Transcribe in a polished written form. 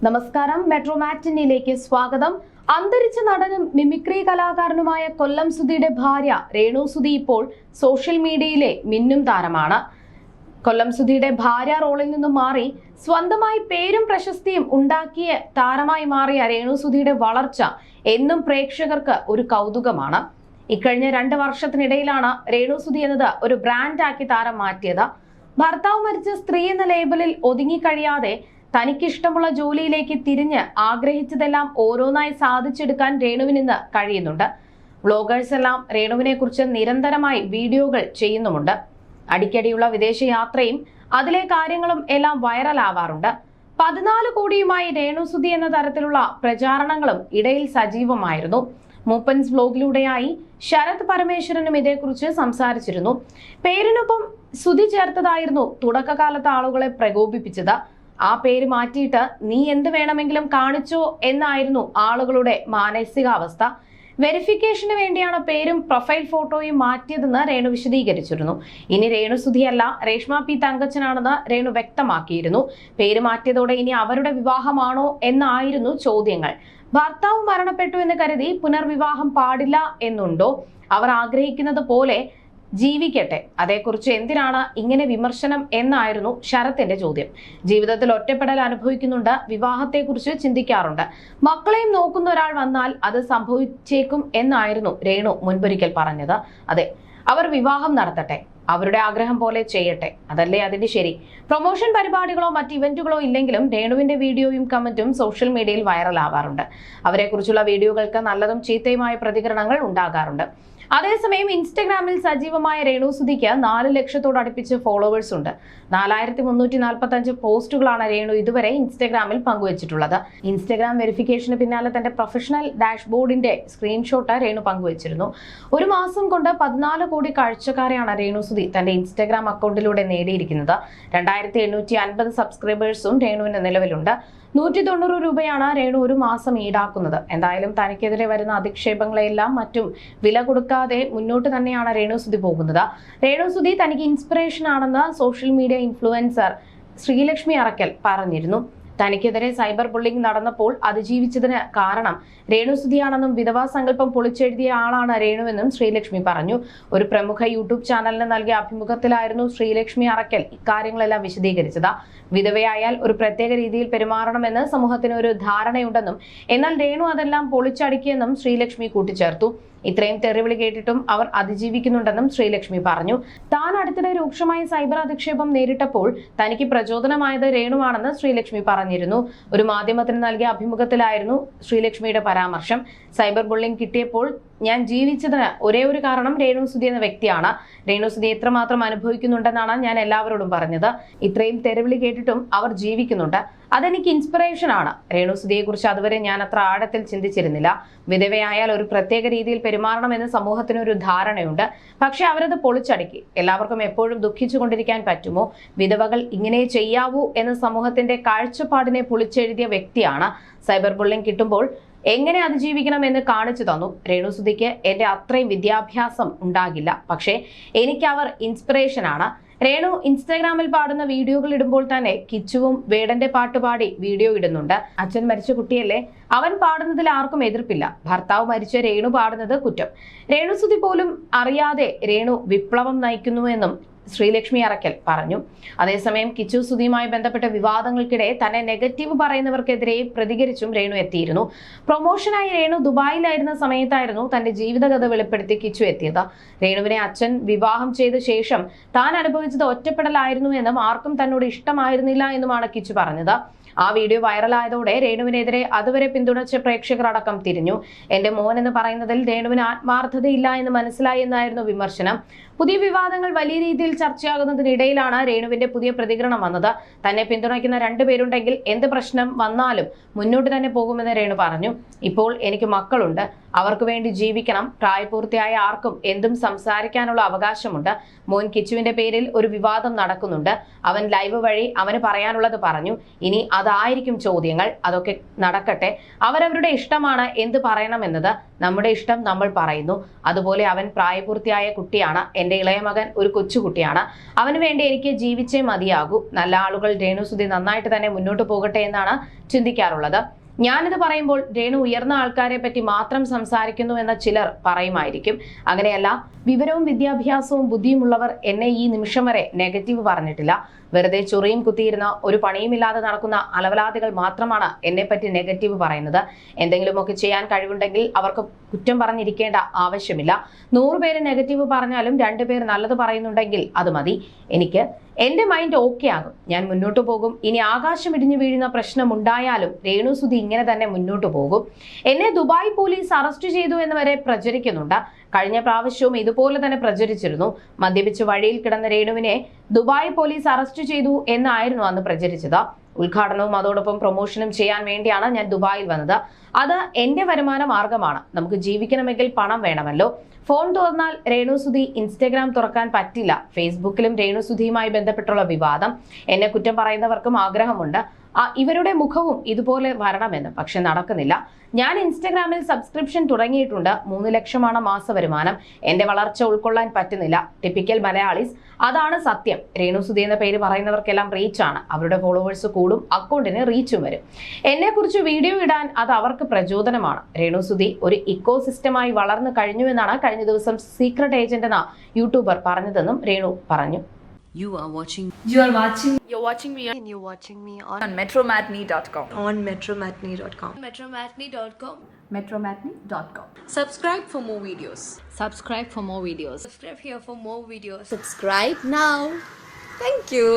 നമസ്കാരം, മെട്രോ മാറ്റിനിയിലേക്ക് സ്വാഗതം. അന്തരിച്ച നടനും മിമിക്രി കലാകാരനുമായ കൊല്ലം സുധിയുടെ ഭാര്യ രേണു സുധി ഇപ്പോൾ സോഷ്യൽ മീഡിയയിലെ മിന്നും താരമാണ്. കൊല്ലം സുധിയുടെ ഭാര്യ റോളിൽ നിന്നും മാറി സ്വന്തമായി പേരും പ്രശസ്തിയും ഉണ്ടാക്കിയ താരമായി മാറിയ രേണു സുധിയുടെ വളർച്ച എന്നും പ്രേക്ഷകർക്ക് ഒരു കൗതുകമാണ്. ഇക്കഴിഞ്ഞ 2 വർഷത്തിനിടയിലാണ് രേണു സുധി എന്നത് ഒരു ബ്രാൻഡാക്കി താരം മാറ്റിയത്. ഭർത്താവ് മരിച്ച സ്ത്രീ എന്ന ലേബലിൽ ഒതുങ്ങിക്കഴിയാതെ തനിക്കിഷ്ടമുള്ള ജോലിയിലേക്ക് തിരിഞ്ഞ് ആഗ്രഹിച്ചതെല്ലാം ഓരോന്നായി സാധിച്ചെടുക്കാൻ രേണുവിന് ഇന്ന് കഴിയുന്നുണ്ട്. വ്ളോഗേഴ്സ് എല്ലാം രേണുവിനെ കുറിച്ച് നിരന്തരമായി വീഡിയോകൾ ചെയ്യുന്നുമുണ്ട്. അടിക്കടിയുള്ള വിദേശയാത്രയും അതിലെ കാര്യങ്ങളും എല്ലാം വൈറലാവാറുണ്ട്. 14 കോടിയുമായി രേണു സുധി എന്ന തരത്തിലുള്ള പ്രചാരണങ്ങളും ഇടയിൽ സജീവമായിരുന്നു. മൂപ്പൻസ് വ്ലോഗിലൂടെയായി ശരത് പരമേശ്വരനും ഇതേക്കുറിച്ച് സംസാരിച്ചിരുന്നു. പേരിനൊപ്പം സുധി ചേർത്തതായിരുന്നു തുടക്കകാലത്ത് ആളുകളെ പ്രകോപിപ്പിച്ചത്. ആ പേര് മാറ്റിയിട്ട് നീ എന്ത് വേണമെങ്കിലും കാണിച്ചോ എന്നായിരുന്നു ആളുകളുടെ മാനസികാവസ്ഥ. വെരിഫിക്കേഷന് വേണ്ടിയാണ് പേരും പ്രൊഫൈൽ ഫോട്ടോയും മാറ്റിയതെന്ന് രേണു വിശദീകരിച്ചിരുന്നു. ഇനി രേണു സുധിയല്ല, രേഷ്മ പി തങ്കച്ചനാണെന്ന് രേണു വ്യക്തമാക്കിയിരുന്നു. പേര് മാറ്റിയതോടെ ഇനി അവരുടെ വിവാഹമാണോ എന്നായിരുന്നു ചോദ്യങ്ങൾ. ഭർത്താവ് മരണപ്പെട്ടു എന്ന് കരുതി പുനർവിവാഹം പാടില്ല എന്നുണ്ടോ? അവർ ആഗ്രഹിക്കുന്നത് പോലെ ജീവിക്കട്ടെ, അതേക്കുറിച്ച് എന്തിനാണ് ഇങ്ങനെ വിമർശനം എന്നായിരുന്നു ശരത്തിന്റെ ചോദ്യം. ജീവിതത്തിൽ ഒറ്റപ്പെടൽ അനുഭവിക്കുന്നുണ്ട്, വിവാഹത്തെക്കുറിച്ച് ചിന്തിക്കാറുണ്ട്, മക്കളെയും നോക്കുന്ന ഒരാൾ വന്നാൽ അത് സംഭവിച്ചേക്കും എന്നായിരുന്നു രേണു മുൻപൊരിക്കൽ പറഞ്ഞത്. അതെ, അവർ വിവാഹം നടത്തട്ടെ, അവരുടെ ആഗ്രഹം പോലെ ചെയ്യട്ടെ, അതല്ലേ അതിന്റെ ശരി. പ്രൊമോഷൻ പരിപാടികളോ മറ്റ് ഇവന്റുകളോ ഇല്ലെങ്കിലും രേണുവിന്റെ വീഡിയോയും കമന്റും സോഷ്യൽ മീഡിയയിൽ വൈറലാവാറുണ്ട്. അവരെക്കുറിച്ചുള്ള വീഡിയോകൾക്ക് നല്ലതും ചീത്തയുമായ പ്രതികരണങ്ങൾ ഉണ്ടാകാറുണ്ട്. അതേസമയം ഇൻസ്റ്റഗ്രാമിൽ സജീവമായ രേണു സുധിക്ക് 4 ലക്ഷത്തോടടുപ്പിച്ച് ഫോളോവേഴ്സ് ഉണ്ട്. 4345 പോസ്റ്റുകളാണ് രേണു ഇതുവരെ ഇൻസ്റ്റഗ്രാമിൽ പങ്കുവച്ചിട്ടുള്ളത്. ഇൻസ്റ്റഗ്രാം വെരിഫിക്കേഷന് പിന്നാലെ തന്റെ പ്രൊഫഷണൽ ഡാഷ്ബോർഡിന്റെ സ്ക്രീൻഷോട്ട് രേണു പങ്കുവച്ചിരുന്നു. ഒരു മാസം കൊണ്ട് 14 കോടി കാഴ്ചക്കാരെയാണ് രേണു സുധി തന്റെ ഇൻസ്റ്റഗ്രാം അക്കൗണ്ടിലൂടെ നേടിയിരിക്കുന്നത്. 2850 സബ്സ്ക്രൈബേഴ്സും രേണുവിന് നിലവിലുണ്ട്. 190 രൂപയാണ് രേണു ഒരു മാസം ഈടാക്കുന്നത്. എന്തായാലും തനിക്കെതിരെ വരുന്ന അധിക്ഷേപങ്ങളെല്ലാം മറ്റും വില കൊടുക്കാതെ മുന്നോട്ട് തന്നെയാണ് രേണു സുധി പോകുന്നത്. രേണു സുധി തനിക്ക് ഇൻസ്പിറേഷൻ ആണെന്ന് social media influencer Sreelakshmi Arakkal പറഞ്ഞിരുന്നു. തനിക്കെതിരെ സൈബർ ബുള്ളിംഗ് നടന്നപ്പോൾ അതിജീവിച്ചതിന് കാരണം രേണു സുധിയാണെന്നും വിധവാ സങ്കല്പം പൊളിച്ചെഴുതിയ ആളാണ് രേണുവെന്നും ശ്രീലക്ഷ്മി പറഞ്ഞു. ഒരു പ്രമുഖ യൂട്യൂബ് ചാനലിന് നൽകിയ അഭിമുഖത്തിലായിരുന്നു ശ്രീലക്ഷ്മി അറക്കൽ ഇക്കാര്യങ്ങളെല്ലാം വിശദീകരിച്ചത്. വിധവയായാൽ ഒരു പ്രത്യേക രീതിയിൽ പെരുമാറണമെന്ന് സമൂഹത്തിന് ഒരു ധാരണയുണ്ടെന്നും എന്നാൽ രേണു അതെല്ലാം പൊളിച്ചടുക്കിയെന്നും ശ്രീലക്ഷ്മി കൂട്ടിച്ചേർത്തു. ഇത്രയും തെറിവിളി കേട്ടിട്ടും അവർ അതിജീവിക്കുന്നുണ്ടെന്നും ശ്രീലക്ഷ്മി പറഞ്ഞു. താൻ അടുത്തിടെ രൂക്ഷമായ സൈബർ അധിക്ഷേപം നേരിട്ടപ്പോൾ തനിക്ക് പ്രചോദനമായത് രേണുവാണെന്ന് ശ്രീലക്ഷ്മി പറഞ്ഞിരുന്നു. ഒരു മാധ്യമത്തിന് നൽകിയ അഭിമുഖത്തിലായിരുന്നു ശ്രീലക്ഷ്മിയുടെ പരാമർശം. സൈബർ ബുള്ളിംഗ് കിട്ടിയപ്പോൾ ഞാൻ ജീവിച്ചതിന് ഒരേ ഒരു കാരണം രേണു സുധി എന്ന വ്യക്തിയാണ്. രേണു സുധി എത്രമാത്രം അനുഭവിക്കുന്നുണ്ടെന്നാണ് ഞാൻ എല്ലാവരോടും പറഞ്ഞത്. ഇത്രയും തെരുവിളി കേട്ടിട്ടും അവർ ജീവിക്കുന്നുണ്ട്, അതെനിക്ക് ഇൻസ്പിറേഷൻ ആണ്. രേണു സുധിയെ കുറിച്ച് അതുവരെ ഞാൻ അത്ര ആഴത്തിൽ ചിന്തിച്ചിരുന്നില്ല. വിധവയായാൽ ഒരു പ്രത്യേക രീതിയിൽ പെരുമാറണമെന്ന് സമൂഹത്തിന് ഒരു ധാരണയുണ്ട്, പക്ഷെ അവരത് പൊളിച്ചടുക്കി. എല്ലാവർക്കും എപ്പോഴും ദുഃഖിച്ചുകൊണ്ടിരിക്കാൻ പറ്റുമോ? വിധവകൾ ഇങ്ങനെ ചെയ്യാവൂ എന്ന സമൂഹത്തിന്റെ കാഴ്ചപ്പാടിനെ പൊളിച്ചെഴുതിയ വ്യക്തിയാണ്. സൈബർ ബുള്ളിംഗ് കിട്ടുമ്പോൾ എങ്ങനെ അതിജീവിക്കണം എന്ന് കാണിച്ചു തന്നു. രേണു സുധിക്ക് എന്റെ അത്രയും വിദ്യാഭ്യാസം ഉണ്ടാകില്ല, പക്ഷേ എനിക്ക് അവർ ഇൻസ്പിറേഷൻ ആണ്. രേണു ഇൻസ്റ്റാഗ്രാമിൽ പാടുന്ന വീഡിയോകൾ ഇടുമ്പോൾ തന്നെ കിച്ചുവും വേടന്റെ പാട്ടുപാടി വീഡിയോ ഇടുന്നുണ്ട്. അച്ഛൻ മരിച്ച കുട്ടിയല്ലേ, അവൻ പാടുന്നതിൽ ആർക്കും എതിർപ്പില്ല. ഭർത്താവ് മരിച്ച രേണു പാടുന്നത് കുറ്റം. രേണു സുധി പോലും അറിയാതെ രേണു വിപ്ലവം നയിക്കുന്നുവെന്നും ശ്രീലക്ഷ്മി അറക്കൽ പറഞ്ഞു. അതേസമയം കിച്ചു സുധിയുമായി ബന്ധപ്പെട്ട വിവാദങ്ങൾക്കിടെ തന്നെ നെഗറ്റീവ് പറയുന്നവർക്കെതിരെ പ്രതികരിച്ചും രേണു എത്തിയിരുന്നു. പ്രൊമോഷനായി രേണു ദുബായിലായിരുന്ന സമയത്തായിരുന്നു തന്റെ ജീവിതകഥ വെളിപ്പെടുത്തി കിച്ചു എത്തിയത്. രേണുവിനെ അച്ഛൻ വിവാഹം ചെയ്ത ശേഷം താൻ അനുഭവിച്ചത് ഒറ്റപ്പെടലായിരുന്നു എന്നും ആർക്കും തന്നോട് ഇഷ്ടമായിരുന്നില്ല എന്നുമാണ് കിച്ചു പറഞ്ഞത്. ആ വീഡിയോ വൈറലായതോടെ രേണുവിനെതിരെ അതുവരെ പിന്തുണച്ച പ്രേക്ഷകർ അടക്കം തിരിഞ്ഞു. എന്റെ മോൻ എന്ന് പറയുന്നതിൽ രേണുവിന് ആത്മാർത്ഥതയില്ല എന്ന് മനസ്സിലായി എന്നായിരുന്നു വിമർശനം. പുതിയ വിവാദങ്ങൾ വലിയ രീതിയിൽ ചർച്ചയാകുന്നതിനിടയിലാണ് രേണുവിന്റെ പുതിയ പ്രതികരണം വന്നത്. തന്നെ പിന്തുണയ്ക്കുന്ന 2 പേരുണ്ടെങ്കിൽ എന്ത് പ്രശ്നം വന്നാലും മുന്നോട്ട് തന്നെ പോകുമെന്ന് രേണു പറഞ്ഞു. ഇപ്പോൾ എനിക്ക് മക്കളുണ്ട്, അവർക്ക് വേണ്ടി ജീവിക്കണം. പ്രായപൂർത്തിയായ ആർക്കും എന്തും സംസാരിക്കാനുള്ള അവകാശമുണ്ട്. മോൻ കിച്ചുവിന്റെ പേരിൽ ഒരു വിവാദം നടക്കുന്നുണ്ട്. അവൻ ലൈവ് വഴി അവന് പറയാനുള്ളത് പറഞ്ഞു. ഇനി അതായിരിക്കും ചോദ്യങ്ങൾ. അതൊക്കെ നടക്കട്ടെ. അവരവരുടെ ഇഷ്ടമാണ് എന്ത് പറയണമെന്നത്. നമ്മുടെ ഇഷ്ടം നമ്മൾ പറയുന്നു. അതുപോലെ അവൻ പ്രായപൂർത്തിയായ കുട്ടിയാണ്. എന്റെ ഇളയ മകൻ ഒരു കൊച്ചുകുട്ടിയാണ്. അവന് വേണ്ടി എനിക്ക് ജീവിച്ചേ മതിയാകൂ. നല്ല ആളുകൾ രേണുസുതി നന്നായിട്ട് തന്നെ മുന്നോട്ട് പോകട്ടെ എന്നാണ് ചിന്തിക്കാറുള്ളത്. ഞാനിത് പറയുമ്പോൾ രേണു ഉയർന്ന ആൾക്കാരെ പറ്റി മാത്രം സംസാരിക്കുന്നു എന്ന ചിലർ പറയുമായിരിക്കും. അങ്ങനെയല്ല. വിവരവും വിദ്യാഭ്യാസവും ബുദ്ധിയുമുള്ളവർ എന്നെ ഈ നിമിഷം വരെ നെഗറ്റീവ് പറഞ്ഞിട്ടില്ല. വെറുതെ ചൊറിയും കുത്തിയിരുന്ന ഒരു പണിയുമില്ലാതെ നടക്കുന്ന അലവലാദികൾ മാത്രമാണ് എന്നെപ്പറ്റി നെഗറ്റീവ് പറയുന്നത്. എന്തെങ്കിലുമൊക്കെ ചെയ്യാൻ കഴിവുണ്ടെങ്കിൽ അവർക്ക് കുറ്റം പറഞ്ഞിരിക്കേണ്ട ആവശ്യമില്ല. 100 പേര് നെഗറ്റീവ് പറഞ്ഞാലും 2 പേർ നല്ലത് പറയുന്നുണ്ടെങ്കിൽ അത് മതി. എനിക്ക് എന്റെ മൈൻഡ് ഓക്കെ ആകും. ഞാൻ മുന്നോട്ട് പോകും. ഇനി ആകാശം ഇടിഞ്ഞു വീഴുന്ന പ്രശ്നം ഉണ്ടായാലും രേണുസുതി ഇങ്ങനെ തന്നെ മുന്നോട്ട് പോകും. എന്നെ ദുബായ് പോലീസ് അറസ്റ്റ് ചെയ്തു എന്ന് വരെ പ്രചരിക്കുന്നുണ്ട്. കഴിഞ്ഞ പ്രാവശ്യവും ഇതുപോലെ തന്നെ പ്രചരിച്ചിരുന്നു. മദ്യപിച്ച് വഴിയിൽ കിടന്ന രേണുവിനെ ദുബായ് പോലീസ് അറസ്റ്റ് ചെയ്തു എന്നായിരുന്നു അന്ന് പ്രചരിച്ചത്. ഉദ്ഘാടനവും അതോടൊപ്പം പ്രൊമോഷനും ചെയ്യാൻ വേണ്ടിയാണ് ഞാൻ ദുബായിൽ വന്നത്. അത് എന്റെ വരുമാന മാർഗമാണ്. നമുക്ക് ജീവിക്കണമെങ്കിൽ പണം വേണമല്ലോ. ഫോൺ തുറന്നാൽ രേണുസുതി, ഇൻസ്റ്റഗ്രാം തുറക്കാൻ പറ്റില്ല. ഫേസ്ബുക്കിലും രേണുസുതിയുമായി ബന്ധപ്പെട്ടുള്ള വിവാദം. എന്നെ കുറ്റം പറയുന്നവർക്കും ആഗ്രഹമുണ്ട് ഇവരുടെ മുഖവും ഇതുപോലെ വരണമെന്ന്. പക്ഷെ നടക്കുന്നില്ല. ഞാൻ ഇൻസ്റ്റഗ്രാമിൽ സബ്സ്ക്രിപ്ഷൻ തുടങ്ങിയിട്ടുണ്ട്. 3 ലക്ഷമാണ് മാസ വരുമാനം. എന്റെ വളർച്ച ഉൾക്കൊള്ളാൻ പറ്റുന്നില്ല. ടിപ്പിക്കൽ മലയാളീസ്. അതാണ് സത്യം. രേണുസുതി എന്ന പേര് പറയുന്നവർക്കെല്ലാം റീച്ചാണ്. അവരുടെ ഫോളോവേഴ്സ് കൂടും, അക്കൗണ്ടിന് റീച്ചും വരും. എന്നെ കുറിച്ച് വീഡിയോ ഇടാൻ അത് അവർക്ക് പ്രചോദനമാണ്. രേണുസുതി ഒരു ഇക്കോ സിസ്റ്റമായി വളർന്നു കഴിഞ്ഞുവെന്നാണ് കഴിഞ്ഞ ദിവസം സീക്രട്ട് ഏജന്റ് എന്ന യൂട്യൂബർ പറഞ്ഞതെന്നും രേണു പറഞ്ഞു. You're watching me on metromatney.com. on metromatney.com. metromatney.com. Subscribe for more videos. Subscribe for more videos. Subscribe here for more videos. Subscribe now. Thank you.